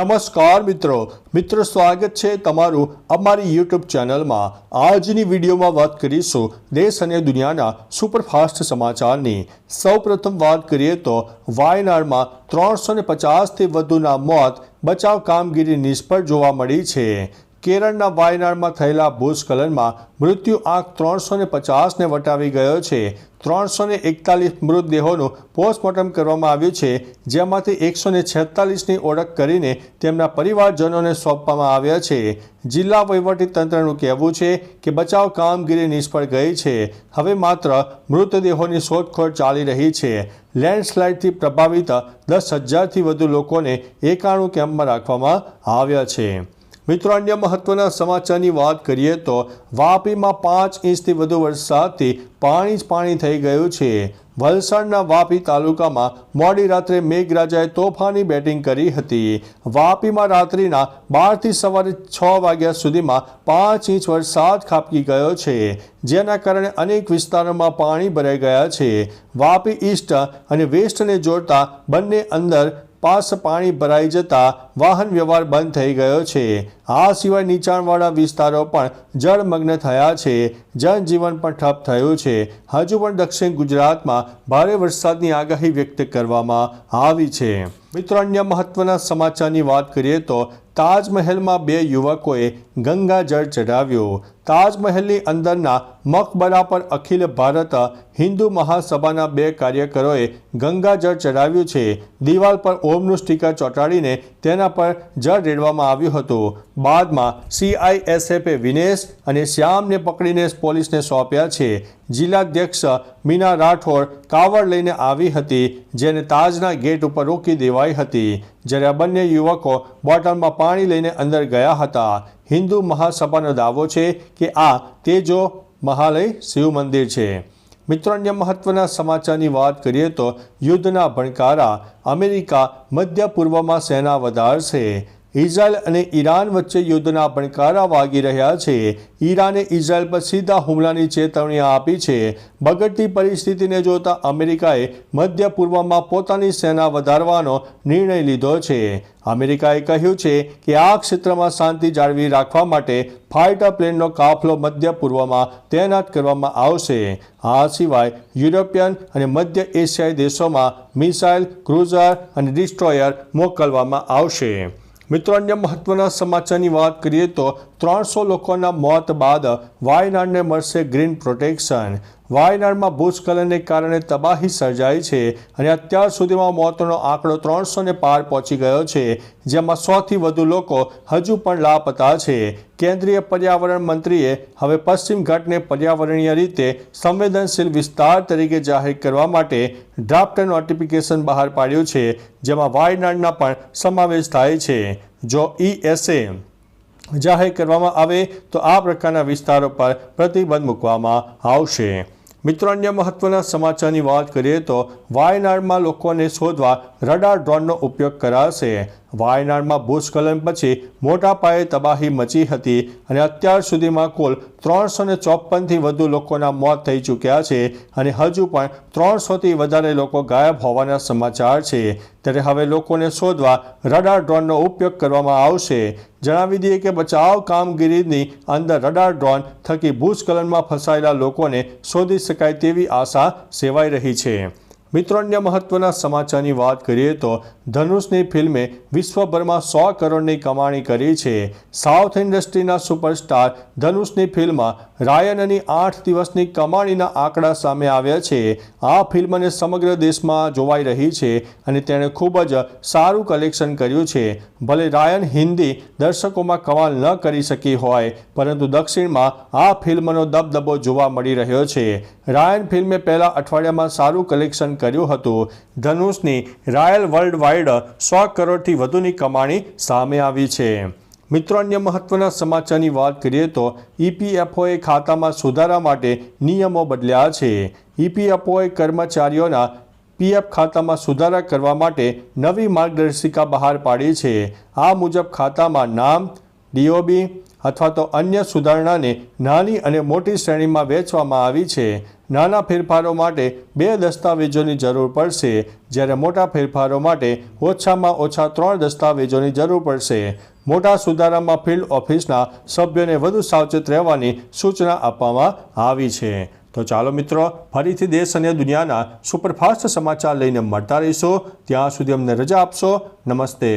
નમસ્કાર મિત્રો સ્વાગત છે તમારું અમારી યુટ્યુબ ચેનલમાં। આજની વિડીયોમાં વાત કરીશું દેશ અને દુનિયાના સુપરફાસ્ટ સમાચારની। સૌપ્રથમ વાત કરીએ તો વાયનાડમાં 350થી વધુના મોત, બચાવ કામગીરી નિષ્ફળ જોવા મળી છે। કેરળના વાયનાડમાં થયેલા ભૂસ્ખલનમાં મૃત્યુ આંક 350ને વટાવી ગયો છે। 341 મૃતદેહોનું પોસ્ટમોર્ટમ કરવામાં આવ્યું છે, જેમાંથી 146ની ઓળખ કરીને તેમના પરિવારજનોને સોંપવામાં આવ્યા છે। જિલ્લા વહીવટીતંત્રનું કહેવું છે કે બચાવ કામગીરી નિષ્ફળ ગઈ છે। હવે માત્ર મૃતદેહોની શોધખોળ ચાલી રહી છે। લેન્ડસ્લાઇડથી પ્રભાવિત 10,000થી વધુ લોકોને 91 કેમ્પમાં રાખવામાં આવ્યા છે। મિત્રો, અન્ય મહત્વના સમાચારની વાત કરીએ તો વાપીમાં 5 ઇંચથી વધુ વરસાદથી પાણી થઈ ગયું છે। વલસાડના વાપી તાલુકામાં મોડી રાત્રે મેઘરાજાએ તોફાની બેટિંગ કરી હતી। વાપીમાં રાત્રિના 12થી સવારે 6 વાગ્યા સુધીમાં 5 ઇંચ વરસાદ ખાબકી ગયો છે, જેના કારણે અનેક વિસ્તારોમાં પાણી ભરાઈ ગયા છે। વાપી ઈસ્ટ અને વેસ્ટને જોડતા બંને અંદર પાસ પાણી ભરાઈ જતા વાહન વ્યવહાર બંધ થઈ ગયો છે। આ સિવાય નીચાણવાળા વિસ્તારો પણ જળમગ્ન થયા છે। જનજીવન પણ ઠપ થયું છે। હજુ પણ દક્ષિણ ગુજરાતમાં ભારે વરસાદની આગાહી વ્યક્ત કરવામાં આવી છે। મિત્રો, અન્ય મહત્વના સમાચારની વાત કરીએ તો તાજમહેલમાં 2 યુવકોએ ગંગાજળ ચઢાવ્યું। તાજમહેલની અંદરના મકબરા પર અખિલ ભારત હિન્દુ મહાસભાના 2 કાર્યકરોએ ગંગાજળ ચઢાવ્યું છે। દિવાલ પર ઓમનું સ્ટીકર ચોંટાડીને તેના પર જળ રેડવામાં આવ્યું હતું। બાદમાં CISFએ વિનેશ અને શ્યામને પકડીને પોલીસને સોંપ્યા છે। જિલ્લાધ્યક્ષ મીના રાઠોડ કાવડ લઈને આવી હતી, જેને તાજના ગેટ ઉપર રોકી દેવાઈ હતી, જ્યારે આ બંને યુવકો બોટલમાં પાણી લઈને અંદર ગયા હતા। હિન્દુ મહાસભાનો દાવો છે કે આ તેજો મહાલય શિવ મંદિર છે। મિત્રો, અન્ય મહત્વના સમાચારની વાત કરીએ તો યુદ્ધના ભણકારા, અમેરિકા મધ્ય પૂર્વમાં સેના વધારશે। ઇઝરાયલ અને ઈરાન વચ્ચે યુદ્ધના ભણકારા વાગી રહ્યા છે। ઈરાને ઇઝરાયલ પર સીધા હુમલાની ચેતવણી આપી છે। બગડતી પરિસ્થિતિને જોતા અમેરિકાએ મધ્ય પૂર્વમાં પોતાની સેના વધારવાનો નિર્ણય લીધો છે। અમેરિકાએ કહ્યું છે કે આ ક્ષેત્રમાં શાંતિ જાળવી રાખવા માટે ફાઇટર પ્લેનનો કાફલો મધ્ય પૂર્વમાં તૈનાત કરવામાં આવશે। આ સિવાય યુરોપિયન અને મધ્ય એશિયાઈ દેશોમાં મિસાઇલ, ક્રુઝર અને ડિસ્ટ્રોયર મોકલવામાં આવશે। મિત્રો, અન્ય મહત્વના સમાચારની વાત કરીએ તો 300 લોકોના મોત બાદ વાયનાડને મળશે ગ્રીન પ્રોટેક્શન। વાયનાડમાં ભૂસ્ખલનને કારણે તબાહી સર્જાઈ છે અને અત્યાર સુધીમાં મોતનો આંકડો 300ને પાર પહોંચી ગયો છે, જેમાં 100થી વધુ લોકો હજુ પણ લાપતા છે। કેન્દ્રીય પર્યાવરણ મંત્રીએ હવે પશ્ચિમ ઘાટને પર્યાવરણીય રીતે સંવેદનશીલ વિસ્તાર તરીકે જાહેર કરવા માટે ડ્રાફ્ટ નોટિફિકેશન બહાર પાડ્યું છે, જેમાં વાયનાડના પણ સમાવેશ થાય છે। જો ESA જાહેર કરવામાં આવે તો આ પ્રકારના વિસ્તારો પર પ્રતિબંધ મૂકવામાં આવશે। મિત્રો, અન્ય મહત્વના સમાચારની વાત કરીએ તો વાયનાડમાં લોકોને શોધવા રડાર ડ્રોનનો ઉપયોગ કરાશે। વાયનાડમાં ભૂસ્ખલન પછી મોટા પાયે તબાહી મચી હતી અને અત્યાર સુધીમાં કુલ 354થી વધુ લોકોના મોત થઈ ચૂક્યા છે અને હજુ પણ 300થી વધારે લોકો ગાયબ હોવાના સમાચાર છે। ત્યારે હવે લોકોને શોધવા રડાર ડ્રોનનો ઉપયોગ કરવામાં આવશે। જણાવી દઈએ કે બચાવ કામગીરીની અંદર રડાર ડ્રોન થકી ભૂસ્ખલનમાં ફસાયેલા લોકોને શોધી શકાય તેવી આશા સેવાઈ રહી છે। મિત્રો, અન્ય મહત્વના સમાચારની વાત કરીએ તો ધનુષની ફિલ્મે વિશ્વભરમાં 100 કરોડની કમાણી કરી છે। સાઉથ ઇન્ડસ્ટ્રીના સુપરસ્ટાર ધનુષની ફિલ્મ રાયનની 8 દિવસની કમાણીના આંકડા સામે આવ્યા છે। આ ફિલ્મને સમગ્ર દેશમાં જોવાઈ રહી છે અને તેણે ખૂબ જ સારું કલેક્શન કર્યું છે। ભલે રાયન હિન્દી દર્શકોમાં કમાલ ન કરી શકી હોય, પરંતુ દક્ષિણમાં આ ફિલ્મનો દબદબો જોવા મળી રહ્યો છે। રાયન ફિલ્મે પહેલા અઠવાડિયામાં સારું કલેક્શન કર્યું હતું। ધનુષની રાયલ વર્લ્ડ વાઇડ 100 કરોડથી વધુની કમાણી સામે આવી છે। મિત્રો, અન્ય મહત્વના સમાચારની વાત કરીએ તો EPFOએ ખાતામાં સુધારા માટે નિયમો બદલ્યા છે। EPFOએ કર્મચારીઓના PF ખાતામાં સુધારા કરવા માટે નવી માર્ગદર્શિકા બહાર પાડી છે। આ મુજબ ખાતામાં નામ, DOB અથવા તો અન્ય સુધારણાને નાની અને મોટી શ્રેણીમાં વહેંચવામાં આવી છે. નાના ફેરફારો માટે 2 દસ્તાવેજોની જરૂર પડશે, જ્યારે મોટા ફેરફારો માટે ઓછામાં ઓછા 3 દસ્તાવેજોની જરૂર પડશે. મોટા સુધારામાં ફિલ્ડ ઓફિસના સભ્યોને વધુ સાવચેત રહેવાની સૂચના આપવામાં આવી છે. તો ચાલો મિત્રો, ફરીથી દેશ અને દુનિયાના સુપરફાસ્ટ સમાચાર લઈને મળતા રહીશું. ત્યાં સુધી અમને રજા આપશો. નમસ્તે.